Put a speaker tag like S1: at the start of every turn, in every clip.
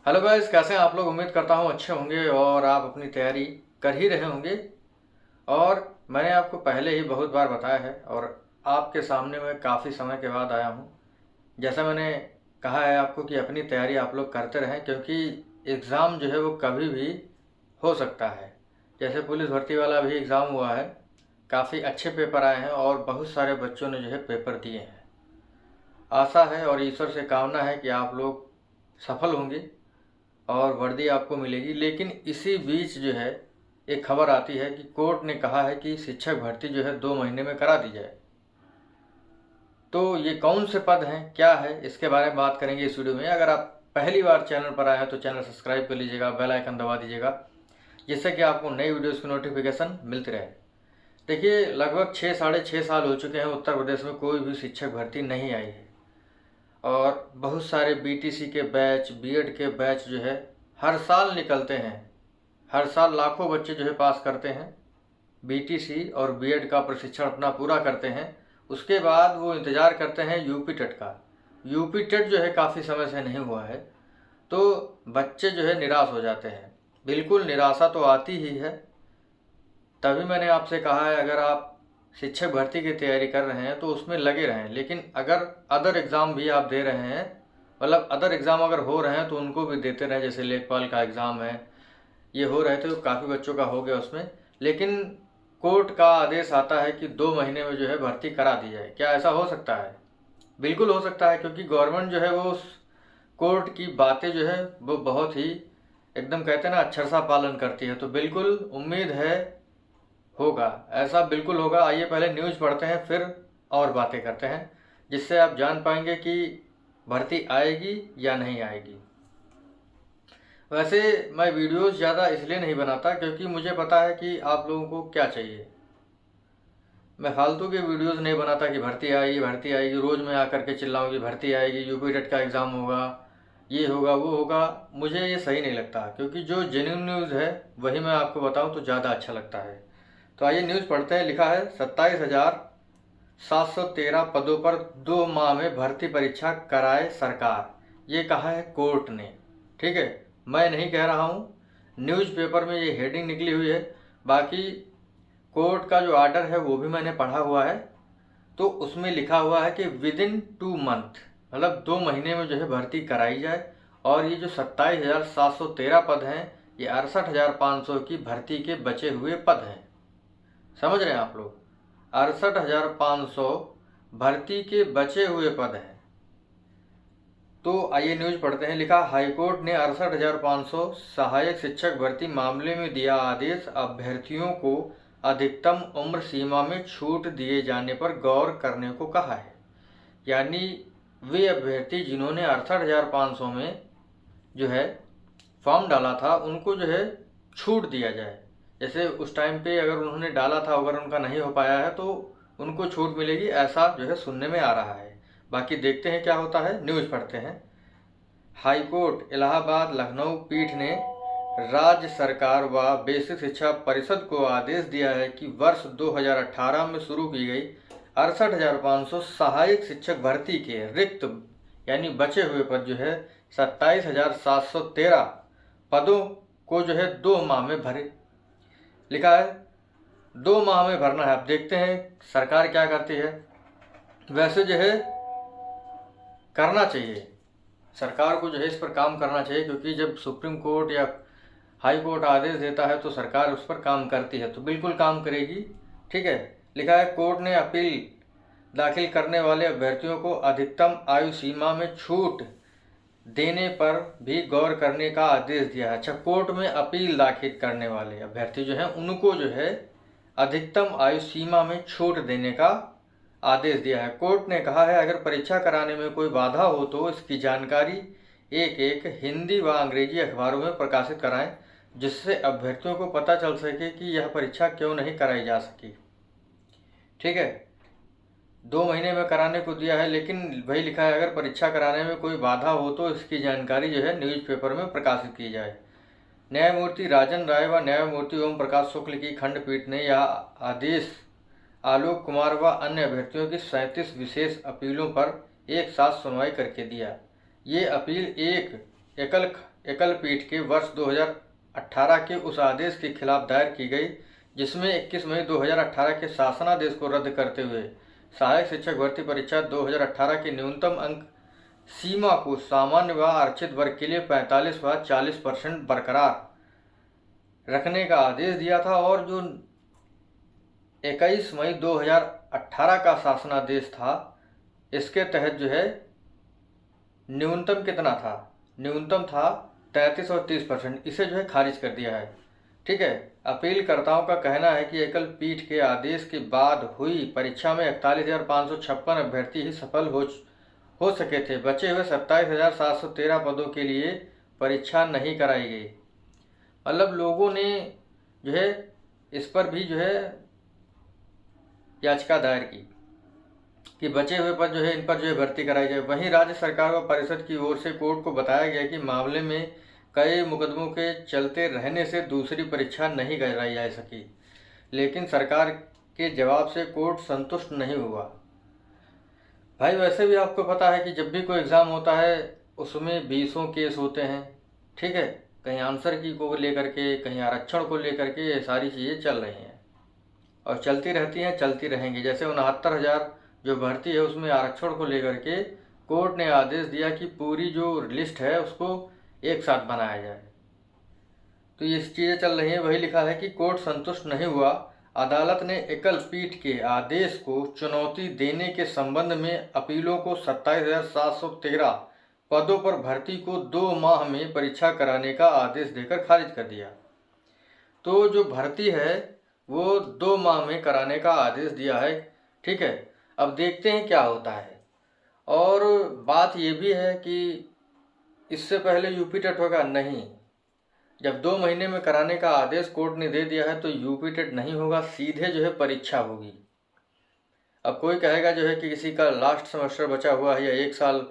S1: Hello guys, कैसे हैं आप लोग। उम्मीद करता हूँ अच्छे होंगे और आप अपनी तैयारी कर ही रहे होंगे। और मैंने आपको पहले ही बहुत बार बताया है और आपके सामने मैं काफ़ी समय के बाद आया हूँ। जैसा मैंने कहा है आपको कि अपनी तैयारी आप लोग करते रहें, क्योंकि एग्ज़ाम जो है वो कभी भी हो सकता है। जैसे पुलिस भर्ती वाला भी एग्ज़ाम हुआ है, काफ़ी अच्छे पेपर आए हैं और बहुत सारे बच्चों ने जो है पेपर दिए हैं। आशा है और ईश्वर से कामना है कि आप लोग सफल होंगे और वर्दी आपको मिलेगी। लेकिन इसी बीच जो है एक खबर आती है कि कोर्ट ने कहा है कि शिक्षक भर्ती जो है 2 महीने में करा दी जाए। तो ये कौन से पद हैं, क्या है, इसके बारे में बात करेंगे इस वीडियो में। अगर आप पहली बार चैनल पर आए हैं तो चैनल सब्सक्राइब कर लीजिएगा, बेल आइकन दबा दीजिएगा, जिससे कि आपको नई वीडियोस की नोटिफिकेशन मिलती रहे। देखिए, लगभग 6 साढ़े 6 साल हो चुके हैं उत्तर प्रदेश में कोई भी शिक्षक भर्ती नहीं आई है। और बहुत सारे बीटीसी के बैच, बीएड के बैच जो है हर साल निकलते हैं। हर साल लाखों बच्चे जो है पास करते हैं, बीटीसी और बीएड का प्रशिक्षण अपना पूरा करते हैं। उसके बाद वो इंतज़ार करते हैं यूपी टेट का। यूपी टेट जो है काफ़ी समय से नहीं हुआ है, तो बच्चे जो है निराश हो जाते हैं। बिल्कुल निराशा तो आती ही है। तभी मैंने आपसे कहा है, अगर आप शिक्षक भर्ती की तैयारी कर रहे हैं तो उसमें लगे रहें। लेकिन अगर अदर एग्ज़ाम भी आप दे रहे हैं, मतलब अदर एग्ज़ाम अगर हो रहे हैं तो उनको भी देते रहें। जैसे लेखपाल का एग्ज़ाम है, ये हो रहे थे तो काफ़ी बच्चों का हो गया उसमें। लेकिन कोर्ट का आदेश आता है कि 2 महीने में जो है भर्ती करा दी जाए। क्या ऐसा हो सकता है? बिल्कुल हो सकता है, क्योंकि गवर्नमेंट जो है वो उस कोर्ट की बातें जो है वो बहुत ही एकदम कहते हैं ना अक्षर सा पालन करती है। तो बिल्कुल उम्मीद है होगा, ऐसा बिल्कुल होगा। आइए पहले न्यूज़ पढ़ते हैं, फिर और बातें करते हैं, जिससे आप जान पाएंगे कि भर्ती आएगी या नहीं आएगी। वैसे मैं वीडियोस ज़्यादा इसलिए नहीं बनाता क्योंकि मुझे पता है कि आप लोगों को क्या चाहिए। मैं फालतू के वीडियोस नहीं बनाता कि भर्ती आएगी, रोज़ मैं आकर के चिल्लाऊँ कि भर्ती आएगी, यूपी टेट का एग्ज़ाम होगा, ये होगा वो होगा। मुझे ये सही नहीं लगता, क्योंकि जो जेन्युइन न्यूज़ है वही मैं आपको बताऊँ तो ज़्यादा अच्छा लगता है। तो आइए न्यूज़ पढ़ते हैं। लिखा है 27,713 पदों पर 2 माह में भर्ती परीक्षा कराए सरकार। ये कहा है कोर्ट ने। ठीक है, मैं नहीं कह रहा हूँ, न्यूज़पेपर में ये हेडिंग निकली हुई है। बाकी कोर्ट का जो आर्डर है वो भी मैंने पढ़ा हुआ है। तो उसमें लिखा हुआ है कि विदिन 2 मंथ, मतलब 2 महीने में जो है भर्ती कराई जाए। और ये जो 27,713 पद हैं, ये 68,500 की भर्ती के बचे हुए पद हैं। समझ रहे हैं आप लोग? 68,500 भर्ती के बचे हुए पद हैं। तो आइए न्यूज पढ़ते हैं। लिखा, हाईकोर्ट ने 68,500 सहायक शिक्षक भर्ती मामले में दिया आदेश। अभ्यर्थियों को अधिकतम उम्र सीमा में छूट दिए जाने पर गौर करने को कहा है। यानी वे अभ्यर्थी जिन्होंने 68,500 में जो है फॉर्म डाला था, उनको जो है छूट दिया जाए। जैसे उस टाइम पे अगर उन्होंने डाला था, अगर उनका नहीं हो पाया है तो उनको छूट मिलेगी, ऐसा जो है सुनने में आ रहा है। बाकी देखते हैं क्या होता है, न्यूज़ पढ़ते हैं। हाईकोर्ट इलाहाबाद लखनऊ पीठ ने राज्य सरकार व बेसिक शिक्षा परिषद को आदेश दिया है कि वर्ष 2018 में शुरू की गई 68,500 सहायक शिक्षक भर्ती के रिक्त यानी बचे हुए पद जो है 27,713 पदों को जो है 2 माह में भरे। लिखा है 2 माह में भरना है। अब देखते हैं सरकार क्या करती है। वैसे जो है करना चाहिए, सरकार को जो है इस पर काम करना चाहिए, क्योंकि जब सुप्रीम कोर्ट या हाई कोर्ट आदेश देता है तो सरकार उस पर काम करती है, तो बिल्कुल काम करेगी। ठीक है। लिखा है, कोर्ट ने अपील दाखिल करने वाले अभ्यर्थियों को अधिकतम आयु सीमा में छूट देने पर भी गौर करने का आदेश दिया है। अच्छा, कोर्ट में अपील दाखिल करने वाले अभ्यर्थी जो हैं उनको जो है अधिकतम आयु सीमा में छूट देने का आदेश दिया है। कोर्ट ने कहा है, अगर परीक्षा कराने में कोई बाधा हो तो इसकी जानकारी एक एक हिंदी व अंग्रेजी अखबारों में प्रकाशित कराएं, जिससे अभ्यर्थियों को पता चल सके कि यह परीक्षा क्यों नहीं कराई जा सकी। ठीक है, 2 महीने में कराने को दिया है, लेकिन वही लिखा है, अगर परीक्षा कराने में कोई बाधा हो तो इसकी जानकारी जो है न्यूज़पेपर में प्रकाशित की जाए। न्यायमूर्ति राजन राय व न्यायमूर्ति ओम प्रकाश शुक्ल की खंडपीठ ने यह आदेश आलोक कुमार व अन्य अभ्यर्थियों की 37 विशेष अपीलों पर एक साथ सुनवाई करके दिया। ये अपील एक एकल एकल पीठ के वर्ष 2018 के उस आदेश के खिलाफ दायर की गई जिसमें 21 मई 2018 के शासनादेश को रद्द करते हुए सहायक शिक्षक भर्ती परीक्षा 2018 की न्यूनतम अंक सीमा को सामान्य व आरक्षित वर्ग के लिए 45 व 40% बरकरार रखने का आदेश दिया था। और जो 21 मई 2018 का शासनादेश था, इसके तहत जो है न्यूनतम कितना था, न्यूनतम था 33 और 30%, इसे जो है खारिज कर दिया है। ठीक है। अपीलकर्ताओं का कहना है कि एकल पीठ के आदेश के बाद हुई परीक्षा में 41,556 अभ्यर्थी ही सफल हो सके थे। बचे हुए 27,713 पदों के लिए परीक्षा नहीं कराई गई। मतलब लोगों ने जो है इस पर भी जो है याचिका दायर की कि बचे हुए पद जो है इन पर जो है भर्ती कराई जाए। वहीं राज्य सरकार व परिषद की ओर से कोर्ट को बताया गया कि मामले में कई मुकदमों के चलते रहने से दूसरी परीक्षा नहीं कराई जा सकी, लेकिन सरकार के जवाब से कोर्ट संतुष्ट नहीं हुआ। भाई वैसे भी आपको पता है कि जब भी कोई एग्ज़ाम होता है उसमें 20 केस होते हैं। ठीक है। कहीं आंसर की को लेकर के, कहीं आरक्षण को लेकर के ये सारी चीज़ें चल रही हैं और चलती रहती हैं, चलती रहेंगी। जैसे 69,000 जो भर्ती है उसमें आरक्षण को लेकर के कोर्ट ने आदेश दिया कि पूरी जो लिस्ट है उसको एक साथ बनाया जाए। तो ये चीज़ें चल रही हैं। वही लिखा है कि कोर्ट संतुष्ट नहीं हुआ। अदालत ने एकल पीठ के आदेश को चुनौती देने के संबंध में अपीलों को 27,713 पदों पर भर्ती को 2 माह में परीक्षा कराने का आदेश देकर खारिज कर दिया। तो जो भर्ती है वो 2 माह में कराने का आदेश दिया है। ठीक है। अब देखते हैं क्या होता है। और बात ये भी है कि इससे पहले यूपी टेट होगा नहीं। जब 2 महीने में कराने का आदेश कोर्ट ने दे दिया है तो यूपी टेट नहीं होगा, सीधे जो है परीक्षा होगी। अब कोई कहेगा जो है कि किसी का लास्ट सेमेस्टर बचा हुआ है या 1 साल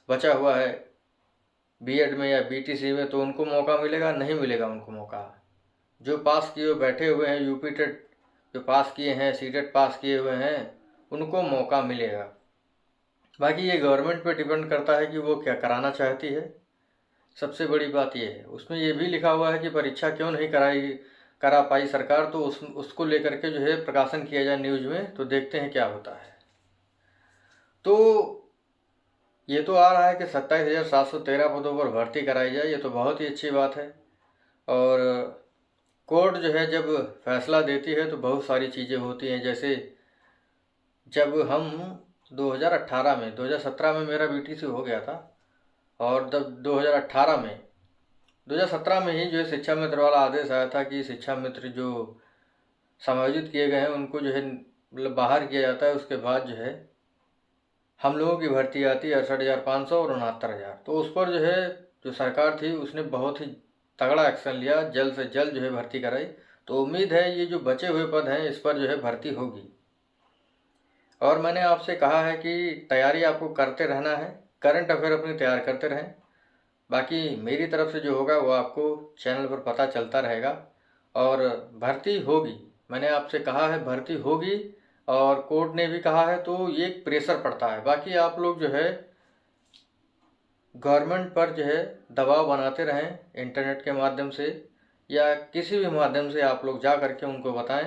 S1: बचा हुआ है बीएड में या बीटीसी में, तो उनको मौका मिलेगा? नहीं मिलेगा उनको मौका। जो पास किए बैठे हुए हैं, यूपी टेट जो पास किए हैं, सीटेट पास किए हुए हैं, उनको मौका मिलेगा। बाकी ये गवर्नमेंट पे डिपेंड करता है कि वो क्या कराना चाहती है। सबसे बड़ी बात ये है। उसमें ये भी लिखा हुआ है कि परीक्षा क्यों नहीं करा पाई सरकार, तो उसको लेकर के जो है प्रकाशन किया जाए न्यूज़ में, तो देखते हैं क्या होता है। तो ये तो आ रहा है कि 27,713 पदों पर भर्ती कराई जाए, ये तो बहुत ही अच्छी बात है। और कोर्ट जो है जब फैसला देती है तो बहुत सारी चीज़ें होती हैं। जैसे जब हम 2017 में मेरा बीटीसी हो गया था, और तब 2017 में ही जो है शिक्षा मित्र वाला आदेश आया था कि शिक्षा मित्र जो समायोजित किए गए हैं उनको जो है मतलब बाहर किया जाता है। उसके बाद जो है हम लोगों की भर्ती आती है 68,500 और 69,000। तो उस पर जो है जो सरकार थी उसने बहुत ही तगड़ा एक्शन लिया, जल्द से जल्द जो है भर्ती कराई। तो उम्मीद है ये जो बचे हुए पद हैं इस पर जो है भर्ती होगी। और मैंने आपसे कहा है कि तैयारी आपको करते रहना है, करंट अफेयर अपनी तैयार करते रहें। बाकी मेरी तरफ से जो होगा वो आपको चैनल पर पता चलता रहेगा। और भर्ती होगी, मैंने आपसे कहा है भर्ती होगी, और कोर्ट ने भी कहा है, तो ये एक प्रेशर पड़ता है। बाकी आप लोग जो है गवर्नमेंट पर जो है दबाव बनाते रहें, इंटरनेट के माध्यम से या किसी भी माध्यम से आप लोग जा करके उनको बताएं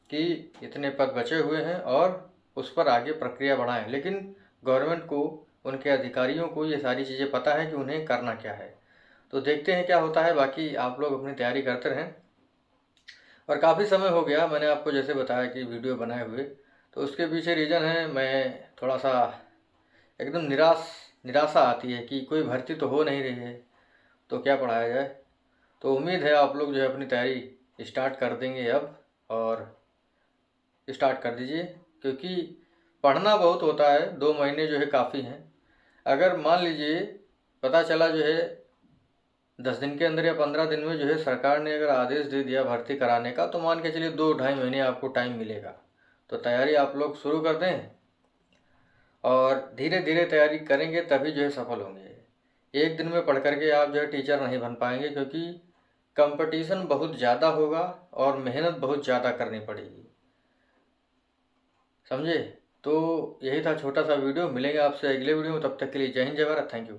S1: कि इतने पद बचे हुए हैं और उस पर आगे प्रक्रिया बढ़ाएं। लेकिन गवर्नमेंट को, उनके अधिकारियों को ये सारी चीज़ें पता है कि उन्हें करना क्या है। तो देखते हैं क्या होता है। बाकी आप लोग अपनी तैयारी करते रहें। और काफ़ी समय हो गया मैंने आपको जैसे बताया कि वीडियो बनाए हुए, तो उसके पीछे रीज़न है मैं थोड़ा सा एकदम निराशा आती है कि कोई भर्ती तो हो नहीं रही है, तो क्या पढ़ाया जाए। तो उम्मीद है आप लोग जो है अपनी तैयारी स्टार्ट कर देंगे अब, और स्टार्ट कर दीजिए, क्योंकि पढ़ना बहुत होता है। 2 महीने जो है काफ़ी हैं। अगर मान लीजिए पता चला जो है 10 दिन के अंदर या 15 दिन में जो है सरकार ने अगर आदेश दे दिया भर्ती कराने का, तो मान के चलिए 2-2.5 महीने आपको टाइम मिलेगा। तो तैयारी आप लोग शुरू कर दें, और धीरे धीरे तैयारी करेंगे तभी जो है सफल होंगे। एक दिन में पढ़ करके आप जो है टीचर नहीं बन पाएंगे, क्योंकि कंपटीशन बहुत ज़्यादा होगा और मेहनत बहुत ज़्यादा करनी पड़ेगी, समझे। तो यही था छोटा सा वीडियो। मिलेंगे आपसे अगले वीडियो में, तब तक के लिए जय हिंद जय भारत, थैंक यू।